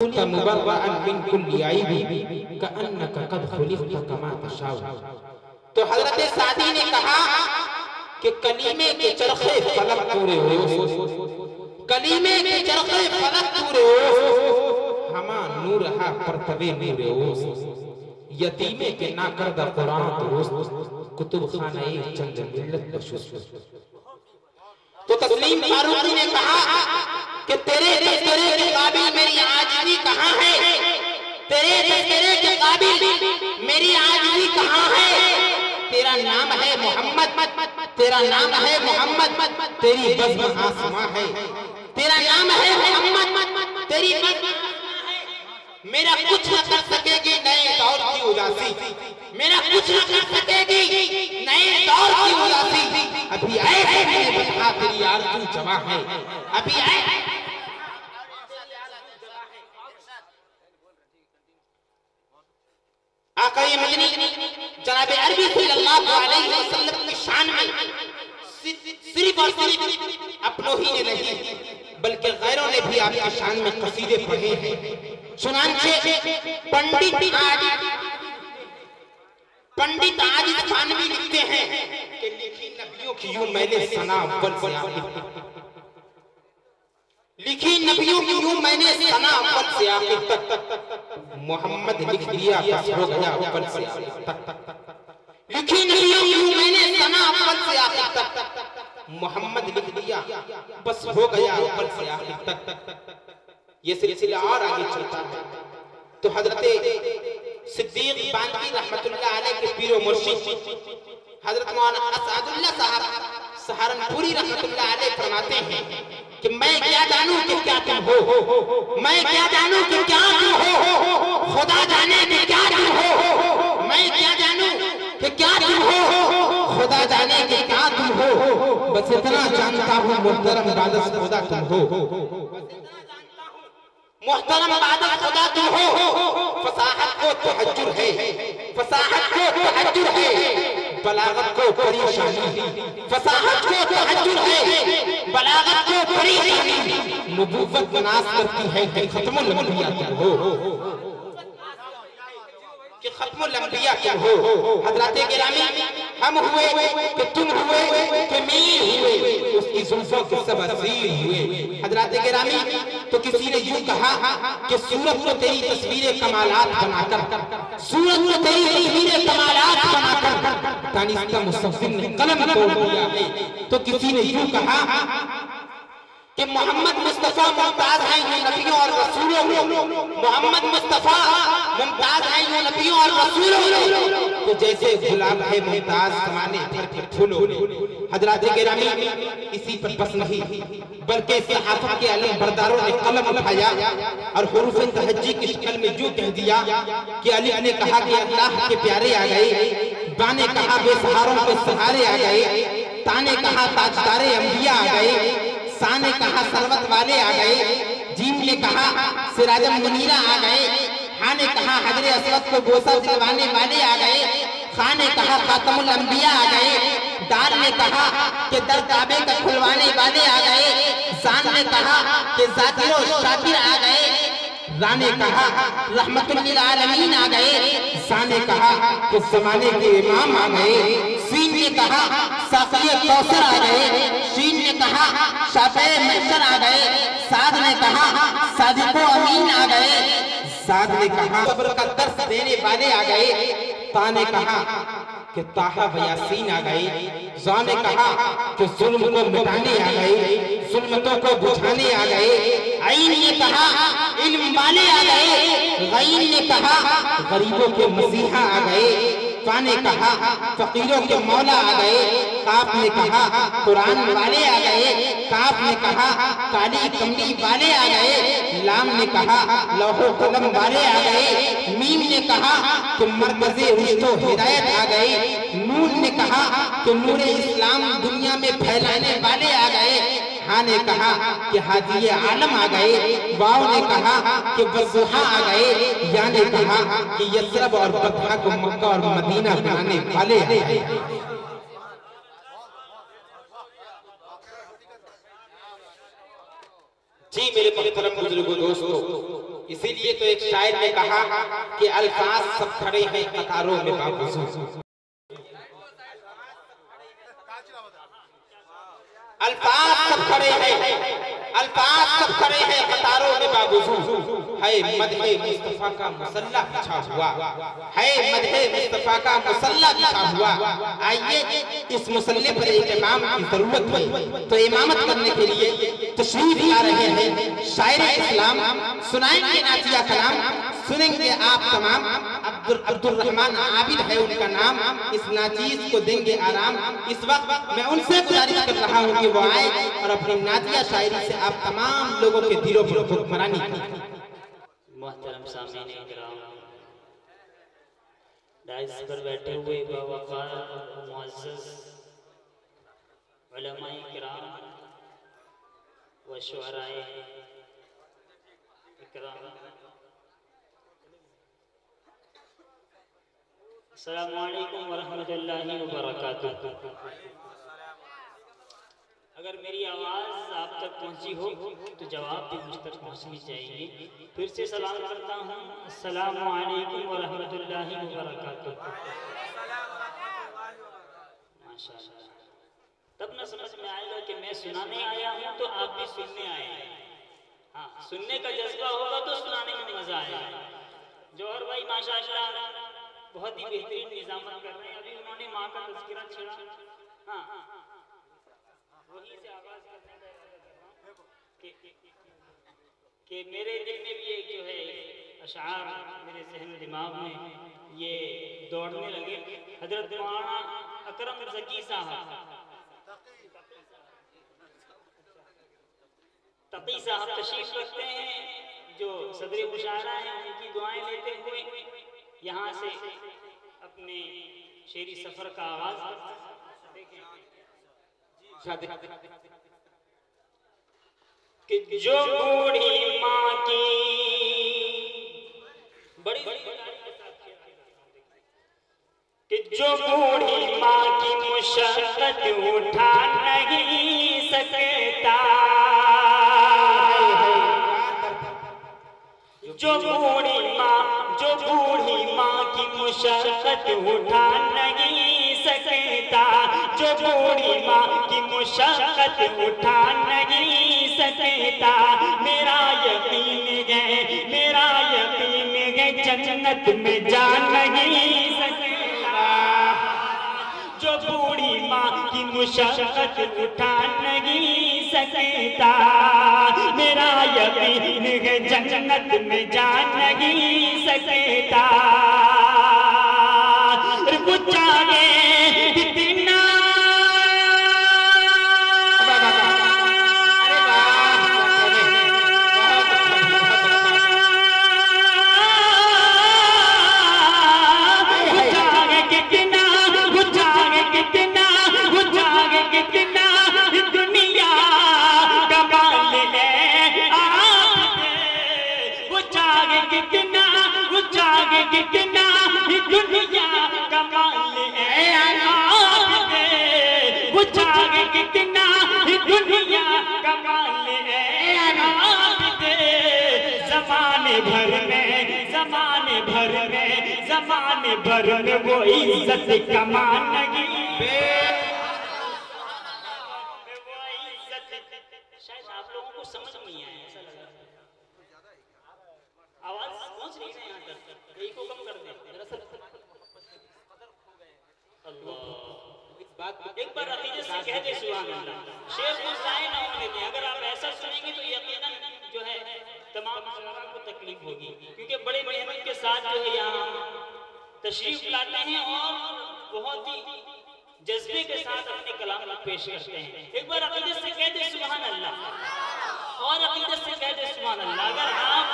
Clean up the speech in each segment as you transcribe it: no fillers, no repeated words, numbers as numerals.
مبرأ من كل عیب کأنک قد خلقت کما تشاء۔ تو حضرت سعدی نے کہا کہ کلیمے کے چرخے فلک پورے ہو، کلیمے کے چرخے فلک پورے ہو، ہما نور ہا پرتوے نور ہو، یتیمے کے ناکردہ قرآن درست، کتب خانہ چند ملت بشست۔ تو تسلیم فاروقی نے کہا کہ تیرے تذکرے کے قابل میری عاجزی کہاں ہے، تیرے تذکرے کے قابل میری عاجزی کہاں ہے، تیرا نام ہے محمد، تیرا نام ہے محمد، تیری بزم آسماں ہے، تیرا نام ہے محمد، تیری بزم آسماں ہے، میرا کچھ نہ کر سکے گی نئے دور کی اداسی، میرا کچھ نہ کر سکے گی نئے دور کی اداسی، ابھی آئے ہیں بطحا تیری آرزو جمع ہے، ابھی آئے ہیں آقا مدنی جناب عربی صلی اللہ علیہ وسلم کی شان میں صرف اور صرف اپنوں ہی نے نہیں بلکہ غیروں نے بھی آپ کی شان میں قصیدے پڑھے ہیں۔ چنانچہ پنڈت عاجز خانوی لکھتے ہیں کہ لکھی نبیوں کی یوں میں نے ثنا اول سے آخر تک، لکھی نبیوں کی یوں میں نے ثنا اول سے آخر تک، محمد لکھ دیا بس ہو گیا اول سے آخر تک، لکھی نبیوں کی یوں میں نے ثنا اول سے آخر تک، محمد لکھ دیا بس ہو گیا اول سے آخر تک۔ یہ سلسلہ اور آگے چلتا ہے تو حضرت صدیق بانوی رحمت اللہ علیہ کے پیر و مرشد حضرت مولانا اسعد اللہ صاحب سہارنپوری رحمت اللہ علیہ فرماتے ہیں کہ میں کیا جانوں کہ کیا تم ہو، میں کیا جانوں کہ کیا تم ہو، خدا جانے کہ کیا تم ہو، میں کیا جانوں کہ کیا تم ہو، خدا جانے کہ کیا تم ہو، بس اتنا جانتا ہوں محترم بعد خدا تم ہو، محترم بعد خدا تم ہو، فصاحت کو تحجر ہے، فصاحت کو تحجر ہے، بلاغت کو پریشانی، فصاحت کو تحجر ہے، بلاغت کو پریشانی، نبوت ناز کرتی ہے کہ ختم الانبیاء تم ہو، کہ ختم الانبیاء تم ہو۔ حضرات گرامی ہم ہوئے کہ تم ہوئے کہ میر ہوئے، اس کی زلفوں کے سب اسیر ہوئے۔ حضرات گرامی تو کسی نے یوں کہا کہ سورت کو تیری تصویر کمالات بنا کر، سورت کو تیری تصویر کمالات بنا کر دانستہ مصفر نے قلم توڑ دیا ہے۔ تو کسی نے یوں کہا کہ محمد مصطفیٰ ممتاز ہیں یوں نبیوں اور رسولوں میں، محمد مصطفیٰ ممتاز ہیں یوں نبیوں اور رسولوں میں، تو جیسے گلاب ہے ممتاز سمانے بھر کے پھولوں میں۔ حضرات گرامی اسی پر بس نہیں بلکہ صحافت کے علم برداروں نے قلم اٹھایا اور حروف تہجی کی شکل میں جو کہہ دیا کہ علی نے کہا کہ اللہ کے پیارے آ گئے، با نے کہا بے سہاروں کے سہارے آ گئے، تا نے کہا تاجدار انبیاء آ گئے، سا نے کہا سروت والے آ گئے، جیم نے کہا سراج منیرہ آ گئے، ہاں نے کہا حجر اسود کو بوسہ دلوانے والے آ گئے، خاں نے کہا خاتم الانبیاء آ گئے، دار نے کہا کہ در کعبے کا کھلوانے والے آ گئے، زان نے کہا کہ ذاکر و شاکر آ گئے، را نے کہا رحمت للعالمین آ گئے، سا نے کہا کہ زمانے کے امام آ گئے، سین نے کہا ساقی کوثر آ گئے، شین نے کہا شافع محشر آ گئے، سعد نے کہا صادق و امین آ گئے، سعد نے کہا صبر کا درس دینے والے آ گئے، تا نے کہا کہ طٰہٰ و یاسین آ گئے، زا نے کہا کہ ظلم کو مٹانے آ گئے، ظلمتوں کو بجھانے آ گئے، عین نے کہا علم والے آ گئے، غین نے کہا غریبوں کے مسیحا آ گئے، فا نے کہا فقیروں کے مولا آ گئے، قاف نے کہا قرآن والے آ گئے، کاف نے کہا کالی کملی والے آ گئے، لام نے کہا لوح و قلم والے آ گئے، میم نے کہا کہ مرکز رشت و ہدایت آ گئے، نون نے کہا کہ نور اسلام دنیا میں پھیلانے والے آ گئے، ہاں نے کہا کہ ہادی عالم آ گئے، واو نے کہا کہ وضحا آ گئے، یا نے کہا کہ یثرب اور بطحا کو مکہ اور مدینہ بنانے والے آ گئے۔ جی میرے محترم بزرگوں دوستو، اسی لیے تو ایک شاعر نے کہا کہ الفاظ سب کھڑے ہیں قطاروں میں باوضو، الفاظ سب کھڑے ہیں، الفاظ سب کھڑے ہیں قطاروں میں باوضو، ہے مدح مصطفیٰ کا مسلح بچھا ہوا، ہے مدح مصطفیٰ کا مسلح بچھا ہوا۔ آئیے اس مسلح پر ایک امام کی ضرورت ہے، تو امامت کرنے کے لیے تشریف لا رہے ہیں شاعر اسلام، سنائیں گے نعتیہ کلام، سنیں گے آپ تمام۔ عبد الرحمن عابد ہے ان کا نام، اس ناچیز کو دیں گے آرام۔ اس وقت میں ان سے گزارش کر رہا ہوں کہ وہ آئے اور اپنی نعتیہ شاعری سے آپ تمام لوگوں کے دلوں پر حکمرانی کی۔ محترم سامعین اکرام، ڈائس پر بیٹھے ہوئے باوقار معزز علماء کرام و شعراء اکرام، السلام علیکم ورحمۃ اللہ وبرکاتہ۔ اگر میری آواز آپ تک پہنچی ہو تو جواب بھی مجھ تک پہنچنی چاہیے۔ پھر سے سلام کرتا ہوں، السلام علیکم ورحمۃ اللہ وبرکاتہ۔ ماشاءاللہ، تب نہ سمجھ میں آئے گا کہ میں سنانے آیا ہوں تو آپ بھی سننے آئے ہیں۔ ہاں، سننے کا جذبہ ہوگا تو سنانے میں مزہ آئے گا۔ جوہر بھائی ماشاءاللہ بہت ہی بہترین نظامت کر رہے ہیں، ابھی انہوں نے ماں کا تذکرہ چھڑا۔ ہاں، وہی سے آغاز کرنے کا ارادہ کر رہا ہوں کہ میرے دل میں بھی ایک جو ہے اشعار میرے ذہن و دماغ میں یہ دوڑنے لگے۔ حضرت مولانا اکرم زکی صاحب، تقی صاحب تشریف رکھتے ہیں جو صدر مشاعرہ ہیں، ان کی دعائیں لیتے ہوئے یہاں سے اپنے شعری سفر کا آغاز کرتے ہیں۔ کہ جو بوڑھی ماں کی بڑی کہ جو بوڑھی ماں کی مشقت اٹھا نہیں سکتا، جو بوڑھی ماں کی مشقت اٹھا نہیں سکتا، جو بوڑھی ماں کی مشقت اٹھا نہیں سکتا، میرا یقین ہے جنت میں جا نہیں سکتا، جو بوڑھی ماں کی مشقت اٹھا نہیں سکتا، میرا یقین ہے جنت میں جا نہیں سکتا۔ وہ چاہے کتنا زمانے بھر میں وہ عزت کما نہیں، شاید آپ لوگوں کو سمجھ نہیں آیا، ایسا لگ رہا ہے آواز پہنچ رہی ہے یہاں تک، یہی کو کم کر دیں اللہ۔ ایک بار عقیدت سے کہہ دے سبحان اللہ، شعر کو ضائع نہ ہونے دیں۔ اگر آپ ایسا سنیں گے تو یقیناً جو ہے تمام شعراء کو تکلیف ہوگی، کیونکہ بڑے محنت کے ساتھ جو ہے یہاں تشریف لاتے ہیں اور بہت ہی جذبے کے ساتھ اپنے کلام کو پیش کرتے ہیں۔ ایک بار عقیدت سے کہہ دے سبحان اللہ، اور عقیدت سے کہہ دے سبحان اللہ۔ اگر آپ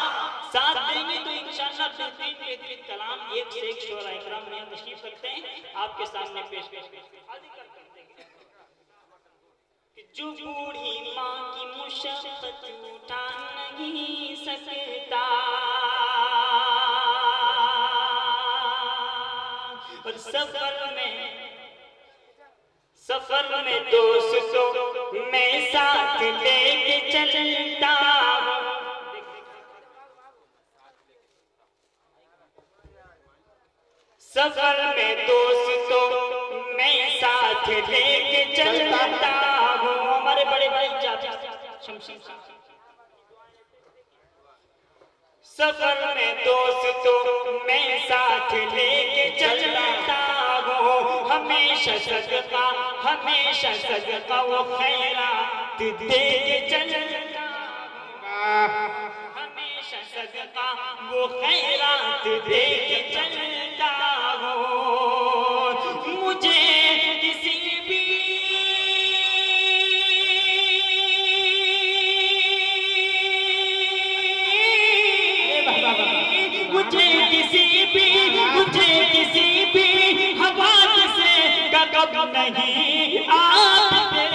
ساتھ دیں گے تو انشاءاللہ بہترین کلام ایک سے ایک شعراء اکرام میں تشریف رکھتے ہیں آپ کے سامنے پیش کرتے ہیں۔ کہ جو بوڑھی ماں کی مشقت اٹھا نہیں سکتا، اور سفر میں دوستوں میں ساتھ لے کے چلتا ہوں، سفر میں دوستوں میں ساتھ لے کے چلتا ہوں. ہمارے بڑے بھائی جاتے شمشیر. سفر میں دوستوں میں ساتھ لے کے چلتا ہوں. ہمیشہ صدقہ وہ خیرات دے کے چلتا ہوں. ہمیشہ صدقہ وہ خیرات دے کے چلتا ہوں. مجھے کسی بھی حوادث کا غم نہیں آتے.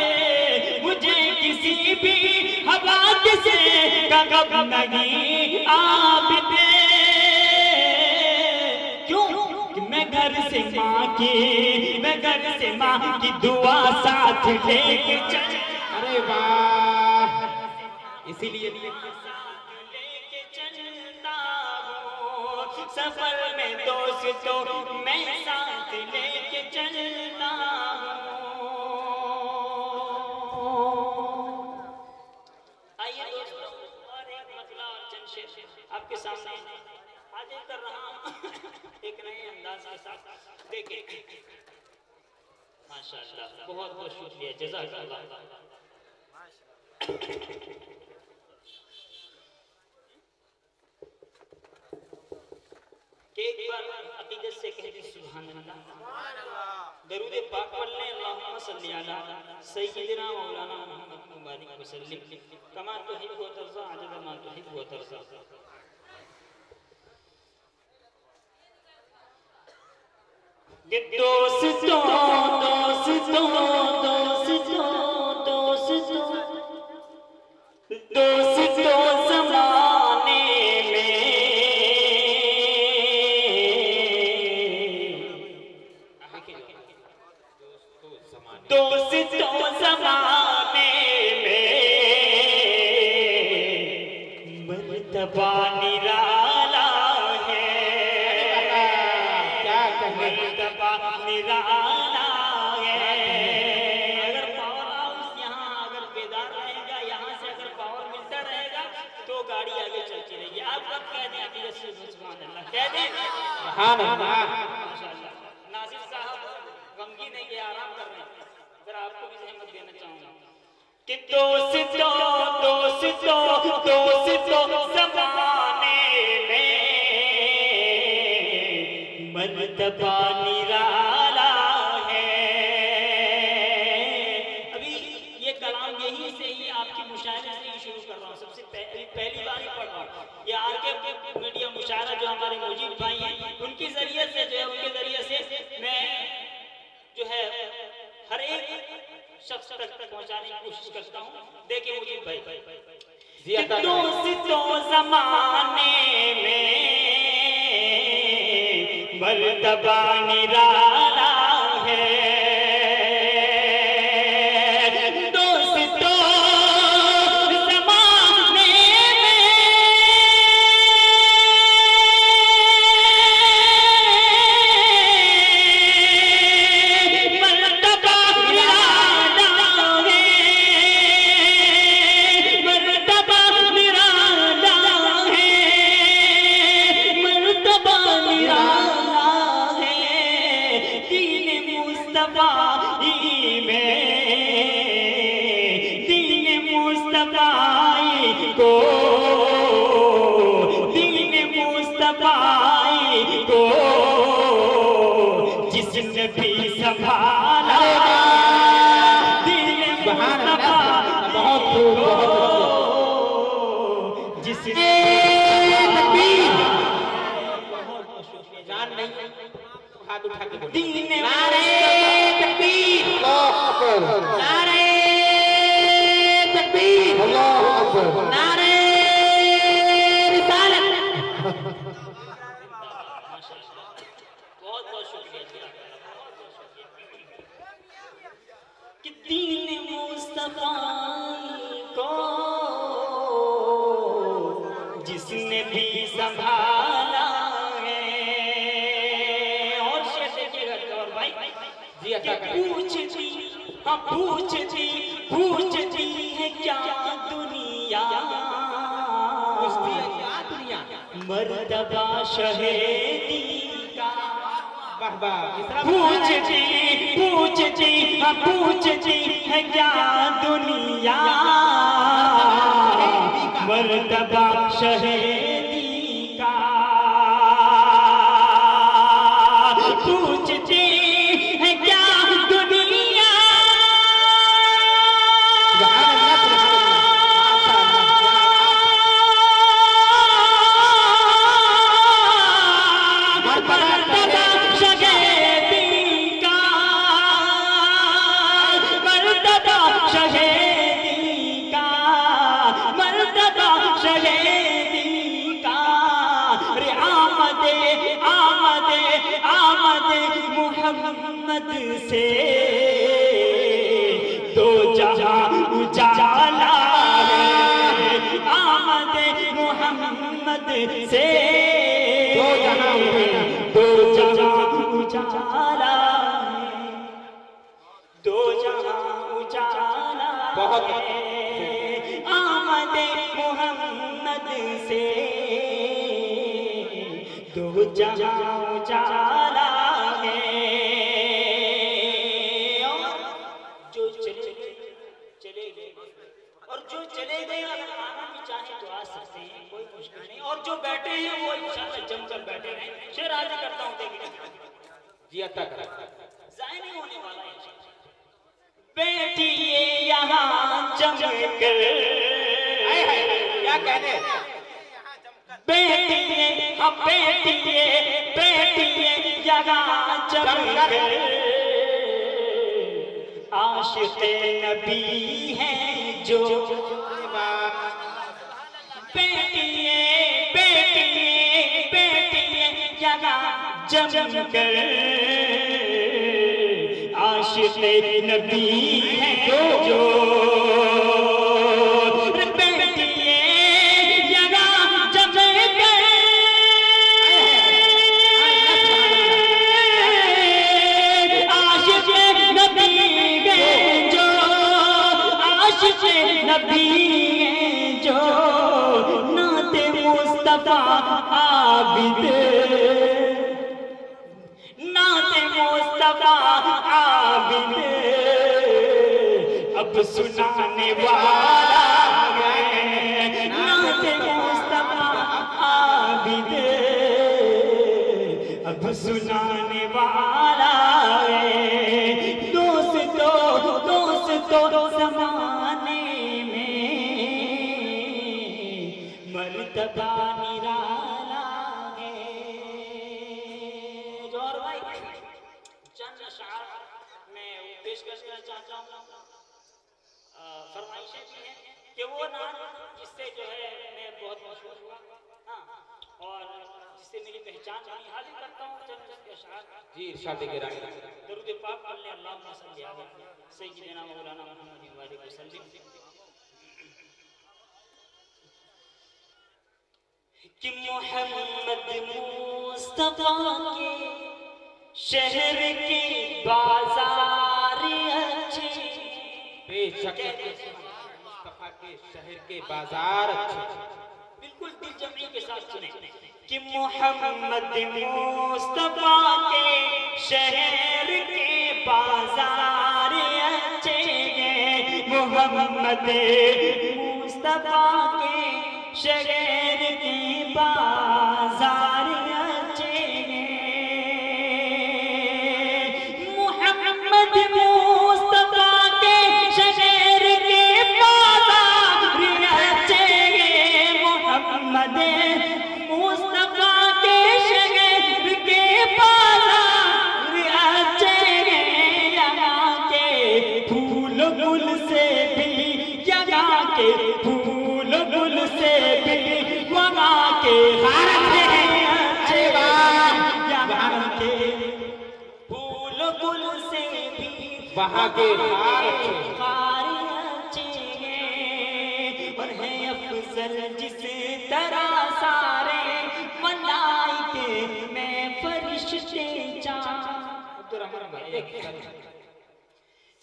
مجھے کسی بھی حوادث کا غم نہیں آتے. کیوں کہ میں گھر سے ماں کی دعا ساتھ لے کے چل. ارے واہ. اسی لیے سفر میں دوستوں میں ساتھ لے کے چلتا ہوں. آئیے دوستوں اور ایک مسئلہ اور چند شعر آپ کے سامنے حاضر کر رہا ہوں ایک نئے انداز کے ساتھ. دیکھیں ماشاءاللہ بہت بہت شکریہ جزاک اللہ. ایک بار عقیدت سے کہتے سبحان اللہ. درود پاک پڑھ لیں. اللہم صلی علی سیدنا مولانا محمد مبارک وسلم کما تحب و ترضى عدد ما تحب و ترضى. دوستوں زمانے میں مرتبہ نرالا ہے. مرتبہ نرالا ہے. اگر پاور ہاؤس یہاں اگر بیدار رہے گا, یہاں سے اگر پاور ملتا رہے گا تو گاڑی آگے چلتی رہے گی. آپ کب کہہ دیں عقیدت سے سبحان اللہ کہہ دیں. سبحان اللہ. ماشاءاللہ. ناصر صاحب غمگین نہیں کہ آرام کر رہے ہیں. ذرا آپ کو بھی زحمت دینا چاہوں گا کہ دوستوں زمانے میں مرتبہ نرالا ہے. ابھی یہ کلام یہی سے ہی آپ کی مشاعرے سے ہی شروع کر رہا ہوں. سب سے پہلی بار ہی پڑھ رہا ہوں. یہ آر کے میڈیا مشاعرہ جو ہمارے موجود بھائی ہیں ان کے ذریعے سے میں جو ہے ہر ایک شخص تک پہنچانے کی کوشش کرتا ہوں. دیکھیں مجھے بھائی دوستوں زمانے میں مرتبہ نرالا ہے. جس نے بھی سنبھالا بہت جس جان نہیں ہاتھ اٹھا کے دین نعرہ تکبیر. نعرہ تکبیر. نعرہ رسالت. بہت بہت شکریہ کہ دین مصطفیٰ کو جس نے بھی سنبھالا ہے اور پوچھتی ہے کیا دنیا مرتبہ شہیدی کا پوچھتی ہے کیا دنیا مرتبہ شہیدی کا پوچھتی ہے کیا دنیا محمد سے دو جہاں اجالا ہے آمد محمد سے دو جہاں اجالا ہے دو جہاں اجالا ہے آمد محمد سے دو جہاں اجالا اور جو بیٹھے ہیں وہ انشاءاللہ جم کر بیٹھے ہیں شعر آج کرتا ہوں دیکھیں جی عطا کریں ضائع نہیں ہونے والا ہے بیٹھیے یہاں جم کر کیا کہنے بیٹھیے یہاں جم کر عاشق نبی ہیں جو جم کر عاشق نبی ہیں جو بیٹھیے یہاں جم کر عاشق نبی ہیں جو عاشق نبی ہیں جو نعت مصطفیٰ عابد عابد اب سنانے والا ہے نعت مصطفیٰ عابد اب سنانے والا ہے دوستو زمانے میں مرتبہ نرالا پیش کرنا چاہتا ہوں فرمائشیں بھی ہیں کہ وہ نعت جس سے جو ہے میں بہت مشہور ہوا اور جس سے میری پہچان بنی حاضر کرتا ہوں چند اشعار جی ارشاد گرامی درود پاک پڑھ لیں اللہم صلی علی سیدنا مولانا محمد وآلہ وسلم کہ محمد مصطفیٰ کے شہر کے بازار اچھے بے شک مصطفیٰ کے شہر کے بازار اچھے بالکل دل جمعی کے ساتھ سنیں کہ محمد مصطفیٰ کے شہر کے بازار اچھے ہیں محمد مصطفیٰ کے شہر کے بازار اچھے ہیں محمد مصطفیٰ کے شہر کے بازار اچھے ہیں محمد مصطفیٰ کے شہر کے بازار اچھے ہیں یہاں کے پھول گل سے بھی یہاں کے پھول گل سے بھی وہاں کے اچھے یہاں کے پھول گل سے بھی وہاں کے اور ہے افضل جس طرح سارے ملائکے میں فرشتے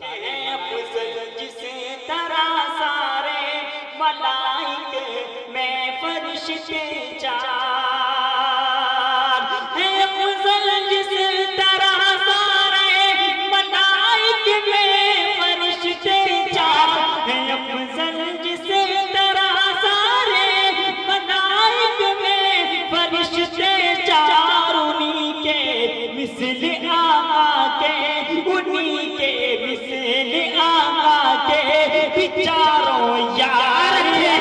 افضل جسے طرح سارے ملائک میں فرشتے چار، ہے افضل جسے طرح سارے ملائک میں فرشتے چار، ہے افضل جسے طرح سارے ملائک میں فرشتے چار، انہی کے مثل آقا کے، انہی کے مثل آقا کے بچاروں یار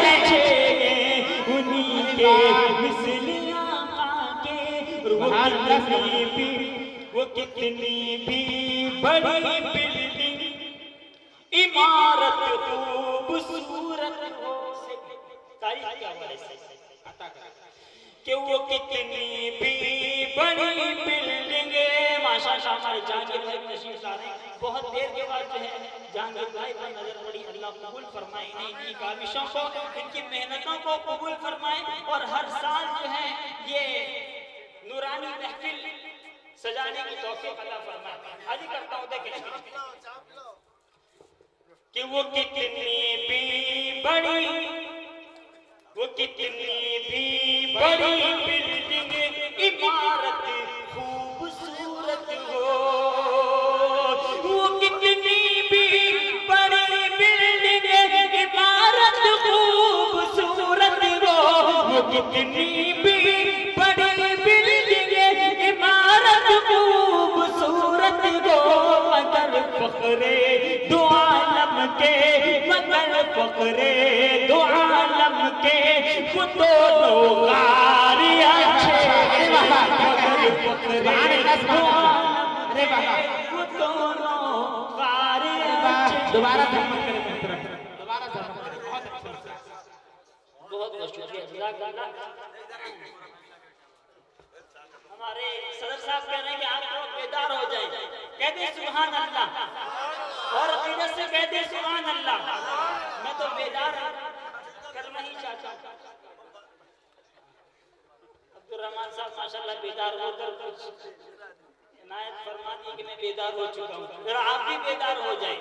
اچھے، انہی کے مثل آقا کے، وہ کتنی بھی بڑی بلڈنگ عمارت خوبصورت ہو، تاریخ کیا ہوا ہے کہ وہ کتنی بھی بڑی بلڈنگ، ماشاءاللہ ہمارے جہانگیر بھائی تشریف لا رہے ہیں، بہت دیر کے بعد جو ہے جہانگیر بھائی پر نظر پڑی، اللہ قبول فرمائے انہیں، ان کی کاوشوں کو، ان کی محنتوں کو قبول فرمائے، اور ہر سال جو ہے یہ نورانی محفل سجانے کی توفیق عطا فرمائے۔ حاضر کرتا ہوں دیکھیں کہ وہ کتنی بھی بڑی، وہ کتنی بھی بڑی بلڈنگ عمارت خوبصورت ہو، وہ کتنی بھی بڑی بلڈنگ عمارت خوبصورت ہو، وہ کتنی بھی بڑی بلڈنگ عمارت خوبصورت ہو، مگر فخر دو عالم کے، مگر فخر دو عالم کے وہ دونوں غار اچھے، مگر فخر دو عالم کے وہ دونوں غار اچھے۔ دوبارہ زحمت کریں محترم، دوبارہ زحمت کریں، بہت اچھا لگا، بہت بہت شکریہ، جزاک اللہ۔ ہمارے صدر صاحب کہہ رہے ہیں کہ آپ لوگ بیدار ہو جائیں، کہہ دیں سبحان اللہ، اور عقیدت سے کہہ دیں سبحان اللہ۔ میں تو بیدار کلمہ ہی چاہتا ہوں۔ عبدالرحمن صاحب ماشاءاللہ بیدار ہو کر کچھ عنایت فرما دی کہ میں بیدار ہو چکا ہوں، پھر آپ بھی بیدار ہو جائیں۔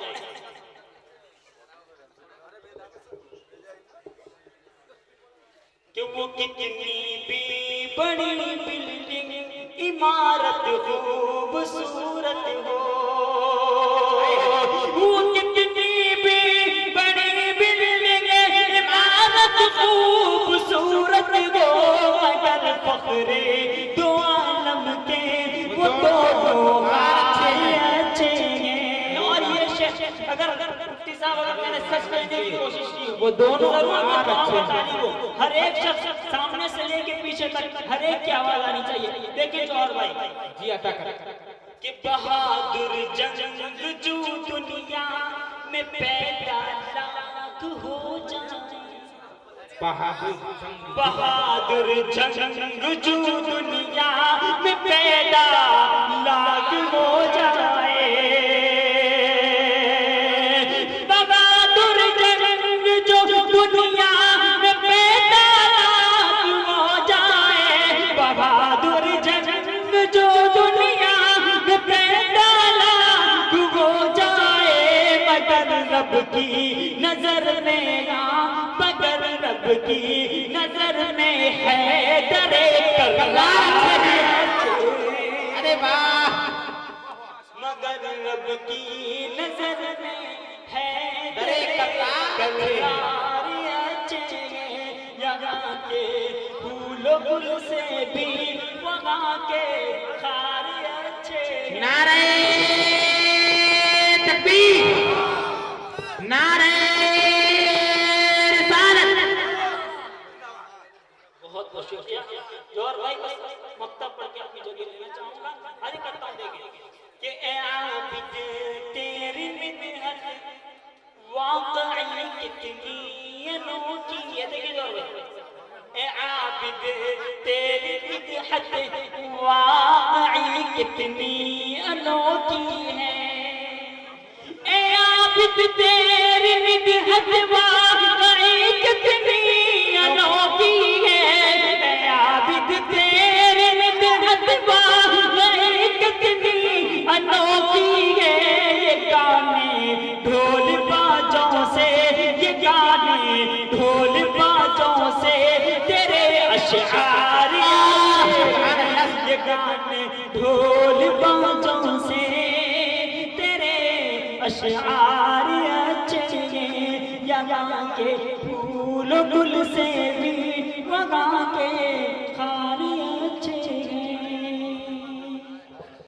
کہ وہ کتنی بھی بڑی بلڈنگ عمارت خوبصورت ہو، وہ کتنی بھی بڑی بلڈنگ عمارت خوبصورت ہو، مگر فخر دو عالم کے وہ دونوں اچھے ہیں۔ اور یہ اگر مفتی صاحب اگر میں نے سچ کہنے کی کوشش کی، وہ دونوں ہر ایک شخص سامنے سے لے کے پیچھے تک ہر ایک کی آواز آنی چاہیے۔ دیکھیں جوہر بھائی جی عطا کریں کہ بہادر جنگ جو دنیا میں پیدا لاکھ ہو جائے، بہادر جنگ جو دنیا میں پیدا لاکھ ہو جائے، بہادر جنگ جو دنیا میں پیدا لاکھ ہو جائے، بہادر جنگ جو دنیا میں پیدا لاکھ ہو جائے، مگر رب کی نظر میں مگر رب کی نظر میں ہے درے کرار، ارے واہ، مگر رب کی نظر میں ہے درے کرار اچھے، یہاں کے پھول و گل سے بھی وہاں کے خار اچھے۔ نعرہ تکبیر، نعرہ بہت بہت شکریہ جوہر بھائی، مکتب پڑھ کے اپنی جگہ لینا چاہوں گا۔ حاضر کرتا ہوں دیکھیں کہ اے عابد تیری مدحت واقعی کتنی انوکھی ہے، دیکھیں جوہر بھائی، اے عابد تیری مدحت واقعی کتنی انوکھی ہے، اے عابد تیری مدحت واقعی کتنی انوکھی ہے، اے عابد تیری مدحت واقعی کتنی انوکھی ہے، یہ گانے سے یہ گانے ڈھول بازوں سے تیرے اشعار یہ گانے ڈھول بازوں سے تیرے اشعار اچھے یا کے پھول گل سے بھی وہاں کے